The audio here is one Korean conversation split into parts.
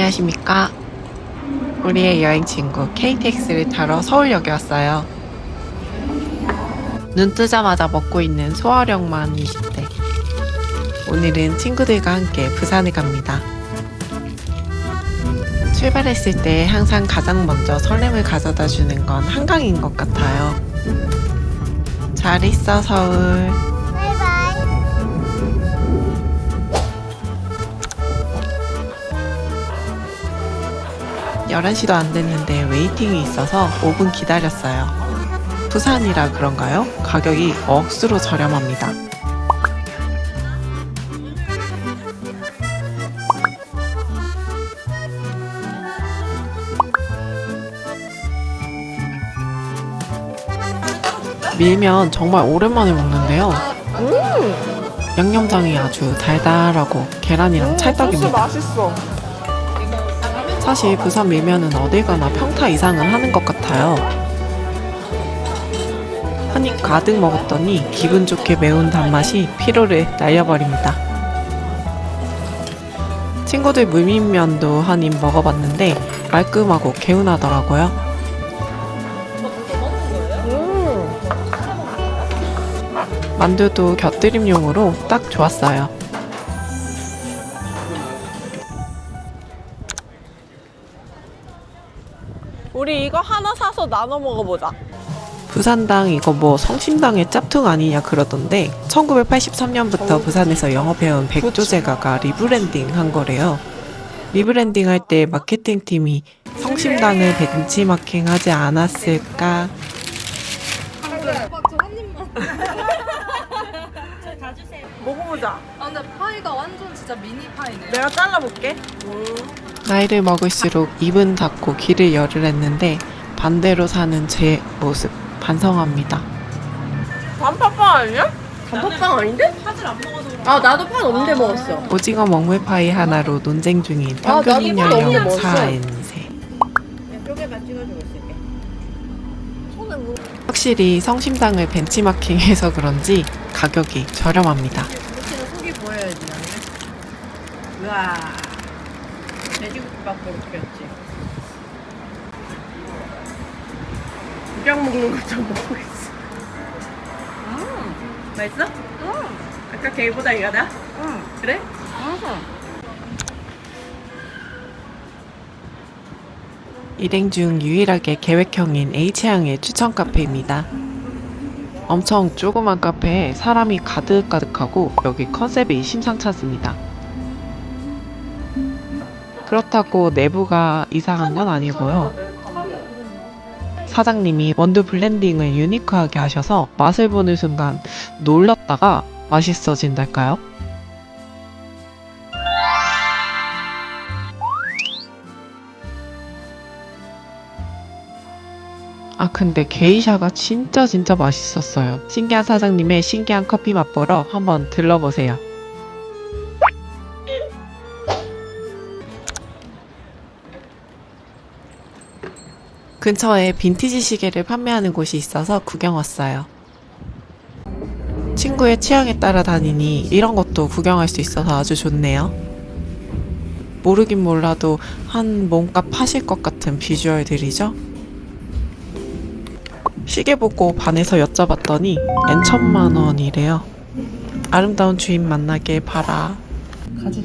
안녕하십니까. 우리의 여행 친구 KTX를 타러 서울역에 왔어요. 눈 뜨자마자 먹고 있는 소화력만 20대. 오늘은 친구들과 함께 부산을 갑니다. 출발했을 때 항상 가장 먼저 설렘을 가져다 주는 건 한강인 것 같아요. 잘 있어 서울. 11시도 안 됐는데 웨이팅이 있어서 5분 기다렸어요. 부산이라 그런가요? 가격이 억수로 저렴합니다. 밀면 정말 오랜만에 먹는데요. 양념장이 아주 달달하고 계란이랑 찰떡입니다. 맛있어. 사실 부산 밀면은 어딜 가나 평타 이상은 하는 것 같아요. 한 입 가득 먹었더니 기분 좋게 매운 단맛이 피로를 날려버립니다. 친구들 물밀면도 한 입 먹어봤는데 말끔하고 개운하더라고요. 만두도 곁들임용으로 딱 좋았어요. 우리 이거 하나 사서 나눠 먹어보자. 부산당 이거 뭐 성심당의 짭퉁 아니냐 그러던데 1983년부터 부산에서 영업해온 백조제가가 리브랜딩 한 거래요. 리브랜딩 할 때 마케팅팀이 성심당을 벤치마킹 하지 않았을까? 먹어보자. 아 근데 파이가 완전 진짜 미니 파이네. 내가 잘라볼게. 나이를 먹을수록 입은 닫고 귀를 열을 했는데 반대로 사는 제 모습 반성합니다. 단팥빵 아니야? 단팥빵 아닌데? 팥을 안 먹어서 그런가? 아 나도 팥 없는데 먹었어. 오징어 먹물파이 하나로 논쟁 중인 평균 나도 팥 없는데 연령 먹었어. 4N세. 쪼개만 찍어주고 있을게. 손을 뭐? 확실히 성심당을 벤치마킹해서 그런지 가격이 저렴합니다. 무치는 속이 보여야지 나는. 우와. 돼지국밥도 먹겠지. 구경 먹는 것좀 먹고 있어. 맛있어? 아까 걔보다 이거 나? 그래? 일행 중 유일하게 계획형인 H향의 추천 카페입니다. 엄청 조그만 카페에 사람이 가득가득하고 여기 컨셉이 심상찮습니다. 그렇다고 내부가 이상한 건 아니고요. 사장님이 원두 블렌딩을 유니크하게 하셔서 맛을 보는 순간 놀랐다가 맛있어진달까요? 아 근데 게이샤가 진짜 맛있었어요. 신기한 사장님의 신기한 커피 맛보러 한번 들러보세요. 근처에 빈티지 시계를 판매하는 곳이 있어서 구경 왔어요. 친구의 취향에 따라 다니니 이런 것도 구경할 수 있어서 아주 좋네요. 모르긴 몰라도 한 몸값 하실 것 같은 비주얼들이죠? 시계 보고 반해서 여쭤봤더니 N1000만 원이래요. 아름다운 주인 만나길 바라.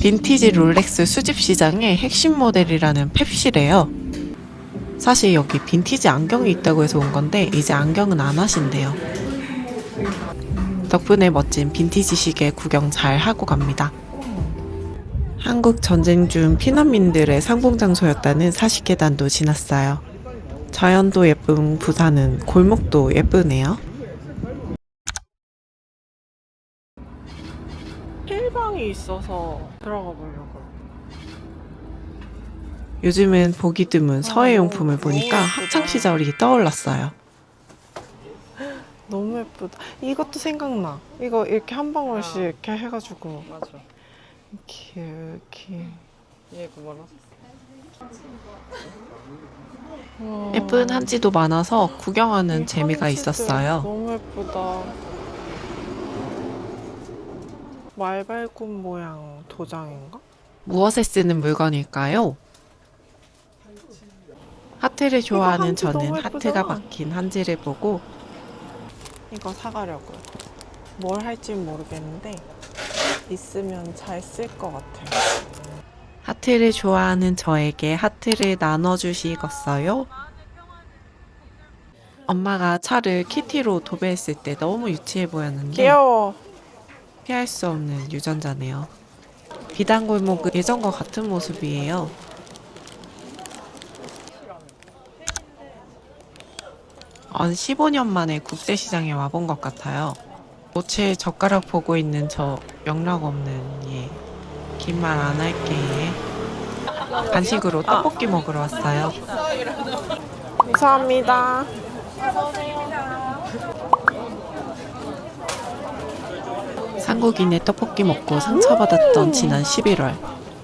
빈티지 롤렉스 수집 시장의 핵심 모델이라는 펩시래요. 사실 여기 빈티지 안경이 있다고 해서 온 건데 이제 안경은 안 하신대요. 덕분에 멋진 빈티지 시계 구경 잘 하고 갑니다. 한국 전쟁 중 피난민들의 상봉 장소였다는 사시계단도 지났어요. 자연도 예쁜 부산은 골목도 예쁘네요. 필방이 있어서 들어가 보려고. 요즘은 보기 드문 서해용품을 보니까 학창시절이 떠올랐어요. 너무 예쁘다. 이것도 생각나. 이거 이렇게 한 방울씩 이렇게 해가지고. 맞아. 이렇게. 얘 그거라. 예쁜 한지도 많아서 구경하는 재미가 있었어요. 너무 예쁘다. 말발굽 모양 도장인가? 무엇에 쓰는 물건일까요? 하트를 좋아하는 한지 저는 너무 하트가 예쁘잖아. 박힌 한지를 보고 이거 사가려고요. 뭘 할진 모르겠는데 있으면 잘 쓸 것 같아요. 하트를 좋아하는 저에게 하트를 나눠주시겠어요? 엄마가 차를 키티로 도배했을 때 너무 유치해 보였는데 귀여워. 피할 수 없는 유전자네요. 비단골목은 예전과 같은 모습이에요. 한 15년 만에 국제시장에 와본 것 같아요. 모체 젓가락 보고 있는 저 영락 없는 얘. 긴 말 안 할게 얘. 간식으로 떡볶이 먹으러 왔어요. 감사합니다. 한국인의 떡볶이 먹고 상처받았던 지난 11월.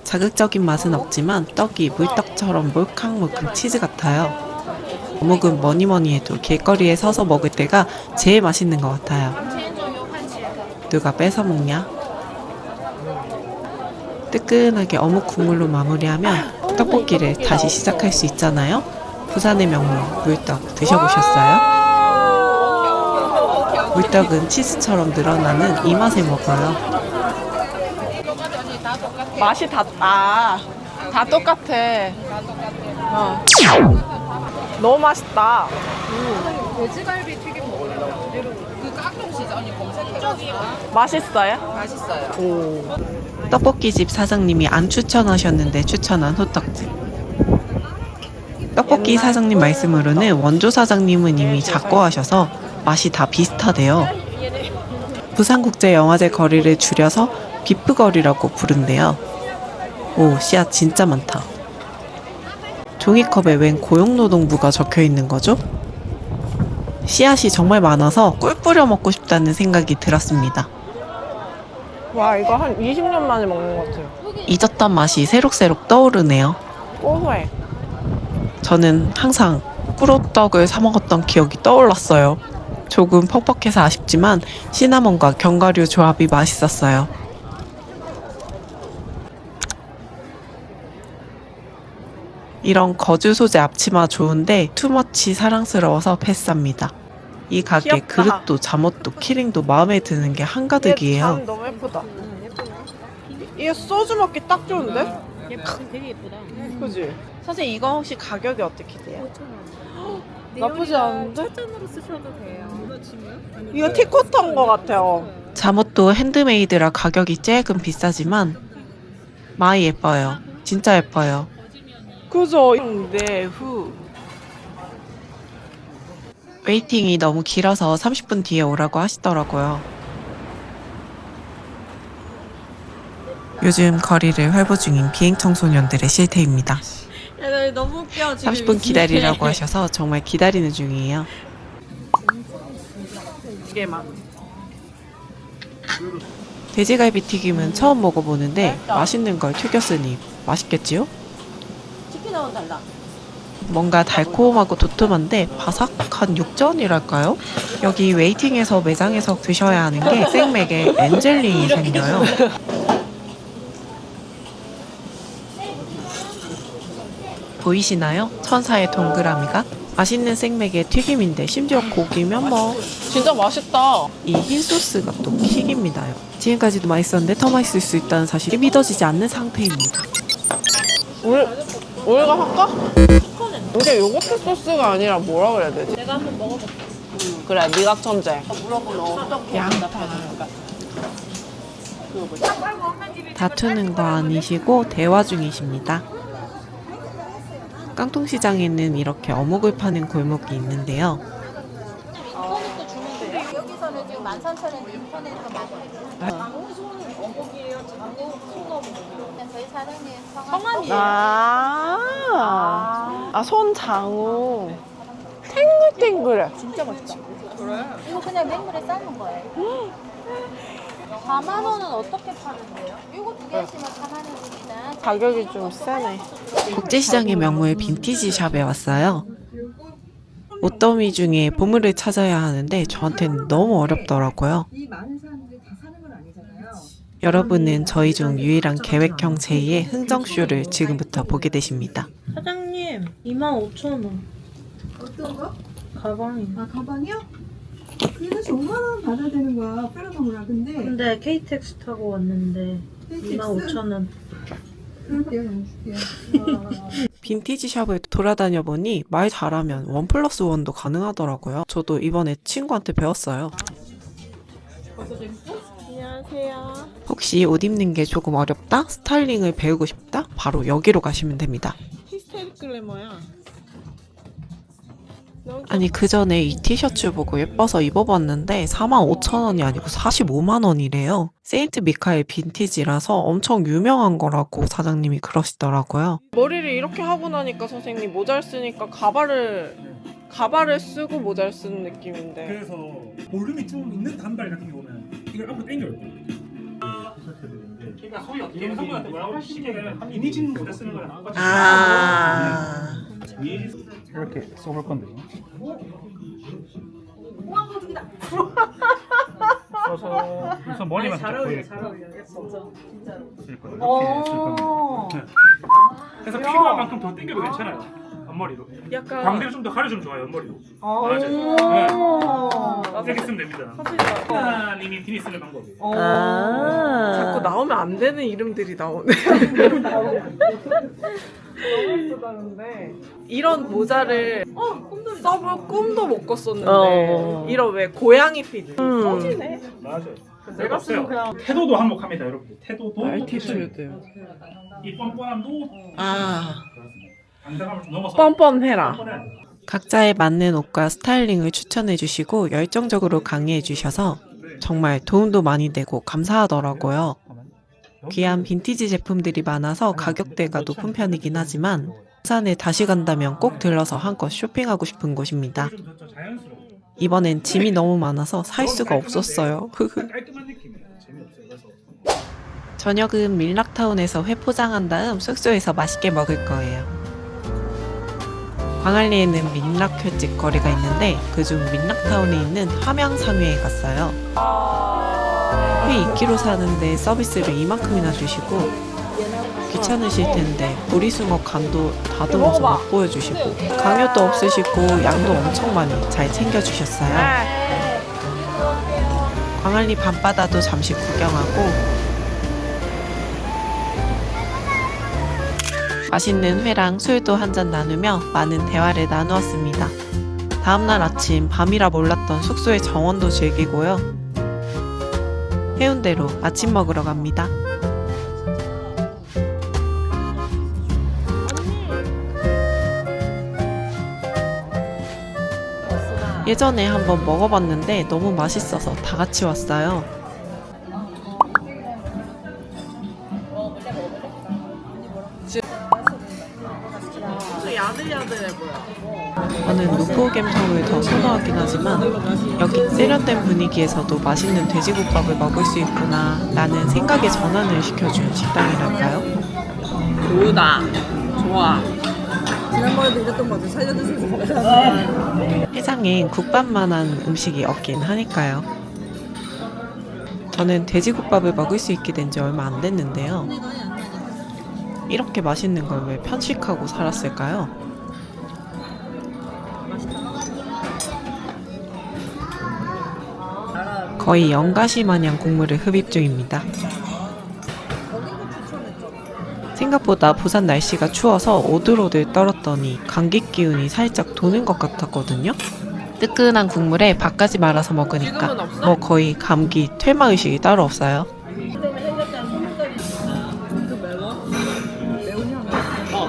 자극적인 맛은 없지만 떡이 물떡처럼 몰캉몰캉 치즈 같아요. 어묵은 뭐니뭐니 해도 길거리에 서서 먹을 때가 제일 맛있는 것 같아요. 누가 뺏어 먹냐? 뜨끈하게 어묵 국물로 마무리하면 떡볶이를 다시 시작할 수 있잖아요. 부산의 명물 물떡 드셔보셨어요? 물떡은 치즈처럼 늘어나는 이 맛에 먹어요. 맛이 다 똑같아. 어. 너무 맛있다. 돼지갈비 튀김 먹으려고. 그 깍동시장이 검색해가지고. 맛있어요? 맛있어요. 떡볶이집 사장님이 안 추천하셨는데 추천한 호떡집. 떡볶이 사장님 말씀으로는 원조 사장님은 이미 작고하셔서 맛이 다 비슷하대요. 부산국제영화제 거리를 줄여서 비프거리라고 부른대요. 오, 씨앗 진짜 많다. 종이컵에 웬 고용노동부가 적혀있는 거죠? 씨앗이 정말 많아서 꿀 뿌려 먹고 싶다는 생각이 들었습니다. 와, 이거 한 20년 만에 먹는 것 같아요. 잊었던 맛이 새록새록 떠오르네요. 고소해. 저는 항상 꿀호떡을 사 먹었던 기억이 떠올랐어요. 조금 퍽퍽해서 아쉽지만 시나몬과 견과류 조합이 맛있었어요. 이런 거주 소재 앞치마 좋은데 투머치 사랑스러워서 패스합니다. 이 가게 귀엽다. 그릇도 잠옷도 키링도 마음에 드는 게 얘 한가득이에요. 참 너무 예쁘다. 이게 소주 먹기 딱 좋은데? 되게 예쁘다. 그지? 선생님 이거 혹시 가격이 어떻게 돼요? 5,000원. 나쁘지 않은데? 초점으로 쓰셔도 돼요. 이거 티코터인 것 같아요. 잠옷도 핸드메이드라 가격이 조금 비싸지만 많이 예뻐요. 진짜 예뻐요. 그죠? 내후 웨이팅이 너무 길어서 30분 뒤에 오라고 하시더라고요. 요즘 거리를 활보 중인 비행 청소년들의 실태입니다. 야, 나 너무 웃겨 지금. 30분 기다리라고 하셔서 정말 기다리는 중이에요. 이게 막 돼지갈비 튀김은 처음 먹어보는데 맛있는 걸 튀겼으니 맛있겠지요? 치킨하고는 달라. 뭔가 달콤하고 도톰한데 바삭한 육전이랄까요? 여기 웨이팅에서 매장에서 드셔야 하는 게 생맥에 엔젤링이 생겨요. 보이시나요? 천사의 동그라미가? 맛있는 생맥에 튀김인데 심지어 고기면 뭐 진짜 맛있다. 이 흰 소스가 또 킥입니다요. 지금까지도 맛있었는데 더 맛있을 수 있다는 사실이 믿어지지 않는 상태입니다. 우리가 할까? 이게 요거트 소스가 아니라 뭐라 그래야 되지? 내가 한번 먹어볼게. 그래, 미각천재. 양파. 다투는 거 아니시고 대화 중이십니다. 깡통시장에는 이렇게 어묵을 파는 골목이 있는데요. 이거부터 주면 돼요? 여기서는 지금 13,000원 인터넷으로 많이 망우손 어묵이에요? 장어 손어묵이요? 저희 사장님 성함이 손장우. 탱글탱글해. 진짜 맛있다. 그래? 이거 그냥 맹물에 삶은 거예요. 4만 원은 어떻게 파는데요? 이거 두 개 하시면 4만 원입니다. 가격이 좀 세네. 국제시장의 명물 빈티지 샵에 왔어요. 옷더미 중에 보물을 찾아야 하는데 저한테는 너무 어렵더라고요. 이 많은 사람들이 다 사는 건 아니잖아요. 여러분은 저희 중 유일한 계획형 제2의 흥정쇼를 지금부터 보게 되십니다. 사장님, 사장님 25,000원. 어떤 거? 가방이. 아 가방이요? 그래서 5만 원 받아야 되는 거야 페라노무라. 근데 KTX 타고 왔는데 KTX? 25,000원. 그럴게요. 줄게요. 빈티지 샵을 돌아다녀 보니 말 잘하면 1+1도 가능하더라고요. 저도 이번에 친구한테 배웠어요. 안녕하세요. 혹시 옷 입는 게 조금 어렵다? 스타일링을 배우고 싶다? 바로 여기로 가시면 됩니다. 히스테릭 글래머야. 아니 그 전에 이 티셔츠 보고 예뻐서 입어봤는데 45,000원이 아니고 45만원이래요. 세인트 미카엘 빈티지라서 엄청 유명한 거라고 사장님이 그러시더라고요. 머리를 이렇게 하고 나니까 선생님 모자를 쓰니까 가발을 쓰고 모자를 쓰는 느낌인데. 그래서 볼륨이 좀 있는 단발 같은 경우는 이걸 앞으로 당겨요. 그러니까 소위 어떻게 성분한테 뭐라고 하시냐면 이미진 모자 쓰는 거랑 똑같이 이렇게 써볼 건데요. 써서 우선 머리만 살짝 보이게 그래서 필요한 만큼 더 당겨도 괜찮아요. 앞머리로 약간 광대를 좀 더 가려주면 좋아요. 앞머리로 맞아요. 이렇게 쓰면 됩니다. 님이 비니 쓰는 방법이에요. 자꾸 나오면 안 되는 이름들이 나오네. 너무 예쁘다는데 이런 모자를 써볼 꿈도 못 꿨었는데 이런 왜 고양이 핏 써지네. 맞아요. 내가 쓰는 그냥 태도도 한몫합니다, 여러분들. 태도도 알티튜드. 이 뻔뻔함도 당당함을 좀 넘어서 뻔뻔해라. 뻔뻔해야 돼요. 각자에 맞는 옷과 스타일링을 추천해 주시고 열정적으로 강의해 주셔서 정말 도움도 많이 되고 감사하더라고요. 귀한 빈티지 제품들이 많아서 가격대가 높은 편이긴 하지만 부산에 다시 간다면 꼭 들러서 한껏 쇼핑하고 싶은 곳입니다. 좀 더 자연스러워. 이번엔 짐이 너무 많아서 살 수가 없었어요. 깔끔한 느낌이에요. 재미없어요. 그래서 저녁은 밀락타운에서 회 포장한 다음 숙소에서 맛있게 먹을 거예요. 광안리에는 밀락횟집 거리가 있는데 그중 밀락타운에 있는 함양삼회에 갔어요. 회 2kg 사는데 서비스를 이만큼이나 주시고 귀찮으실 텐데 보리숭어 간도 다듬어서 맛보여 주시고 강요도 없으시고 양도 엄청 많이 잘 챙겨주셨어요. 광안리 밤바다도 잠시 구경하고 맛있는 회랑 술도 한잔 나누며 많은 대화를 나누었습니다. 다음날 아침 밤이라 몰랐던 숙소의 정원도 즐기고요. 해운대로 아침 먹으러 갑니다. 예전에 한번 먹어봤는데 너무 맛있어서 다 같이 왔어요. 야들야들해 보여. 저는 노포갬성을 더 선호하긴 하지만 여기 세련된 분위기에서도 맛있는 돼지국밥을 먹을 수 있구나 라는 생각의 전환을 시켜준 식당이랄까요? 좋다. 좋아. 지난번에도 이랬던 거 같아. 살려주실 수 있어요. 해장엔 국밥만한 음식이 없긴 하니까요. 저는 돼지국밥을 먹을 수 있게 된 지 얼마 안 됐는데요. 이렇게 맛있는 걸 왜 편식하고 살았을까요? 거의 연가시 마냥 국물을 흡입 중입니다. 생각보다 부산 날씨가 추워서 오들오들 떨었더니 감기 기운이 살짝 도는 것 같았거든요. 뜨끈한 국물에 밥까지 말아서 먹으니까 뭐 거의 감기 퇴마 의식이 따로 없어요.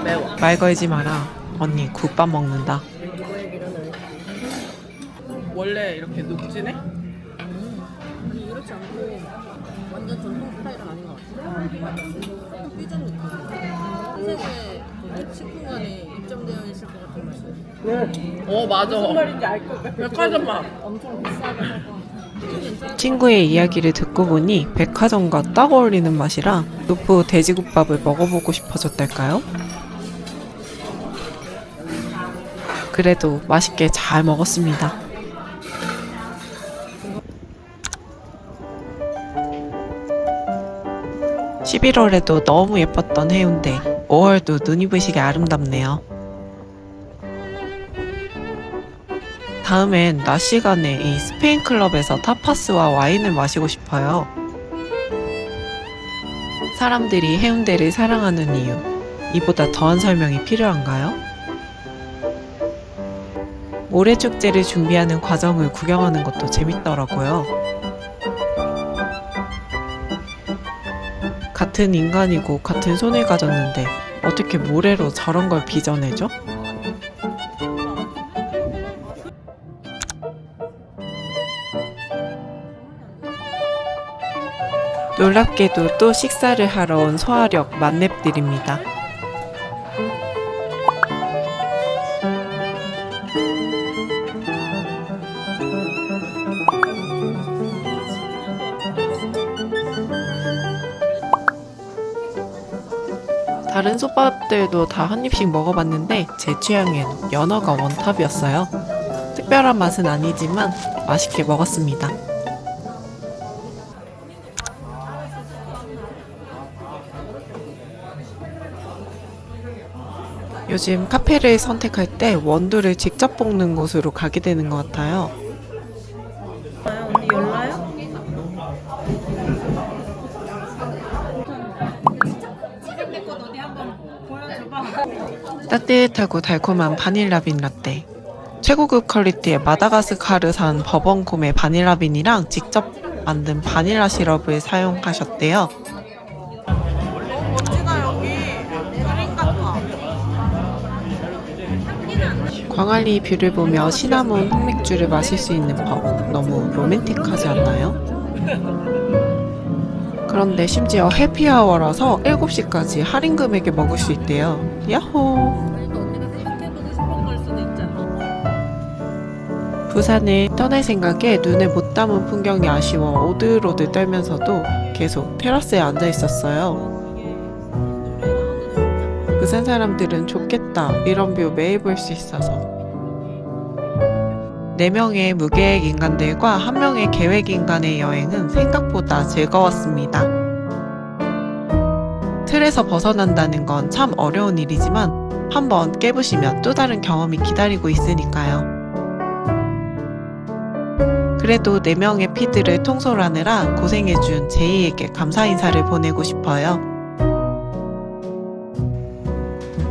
매워. 말 걸지 마라. 언니 국밥 먹는다. 원래 이렇게 녹진해? 이렇지 않고 완전 전통 스타일은 아닌 것 같아. 조금 삐진 느낌. 세계 식품관에 입점되어 있을 것 같은 맛이야. 맞아. 무슨 말인지 알 것 같아. 백화점 맛. 엄청 비싸게 사서. 친구의 이야기를 듣고 보니 백화점과 딱 어울리는 맛이라 노포 돼지국밥을 먹어보고 싶어졌달까요? 그래도 맛있게 잘 먹었습니다. 11월에도 너무 예뻤던 해운대, 5월도 눈이 부시게 아름답네요. 다음엔 낮 시간에 이 스페인 클럽에서 타파스와 와인을 마시고 싶어요. 사람들이 해운대를 사랑하는 이유, 이보다 더한 설명이 필요한가요? 모래축제를 준비하는 과정을 구경하는 것도 재밌더라고요. 같은 인간이고 같은 손을 가졌는데 어떻게 모래로 저런 걸 빚어내죠? 놀랍게도 또 식사를 하러 온 소아력 만렙들입니다. 다른 솥밥들도 다 한 입씩 먹어봤는데 제 취향엔 연어가 원탑이었어요. 특별한 맛은 아니지만 맛있게 먹었습니다. 요즘 카페를 선택할 때 원두를 직접 볶는 곳으로 가게 되는 것 같아요. 언니 열나요? 따뜻하고 달콤한 바닐라빈 라떼. 최고급 퀄리티의 마다가스카르산 버번콤의 바닐라빈이랑 직접 만든 바닐라 시럽을 사용하셨대요. 멋지다 여기. 그림 같아. 광안리 뷰를 보며 시나몬 흑맥주를 마실 수 있는 법. 너무 로맨틱하지 않나요? 그런데 심지어 해피아워라서 7시까지 할인 금액에 먹을 수 있대요. 야호! 그러니까 언니가 생각해보고 싶은 걸 수도 있잖아. 부산을 떠날 생각에 눈에 못 담은 풍경이 아쉬워 오들오들 떨면서도 계속 테라스에 앉아 있었어요. 부산 사람들은 좋겠다. 이런 뷰 매일 볼 수 있어서. 4명의 무계획 인간들과 1명의 계획 인간의 여행은 생각보다 즐거웠습니다. 틀에서 벗어난다는 건 참 어려운 일이지만 한번 깨부시면 또 다른 경험이 기다리고 있으니까요. 그래도 4명의 피드를 통솔하느라 고생해준 제이에게 감사 인사를 보내고 싶어요.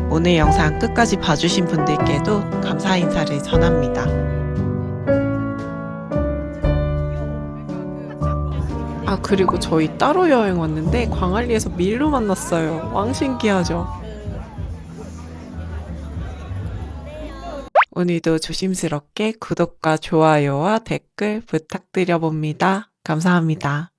오늘 영상 끝까지 봐주신 분들께도 감사 인사를 전합니다. 아, 그리고 저희 따로 여행 왔는데 광안리에서 밀로 만났어요. 왕신기하죠? 오늘도 조심스럽게 구독과 좋아요와 댓글 부탁드려봅니다. 감사합니다.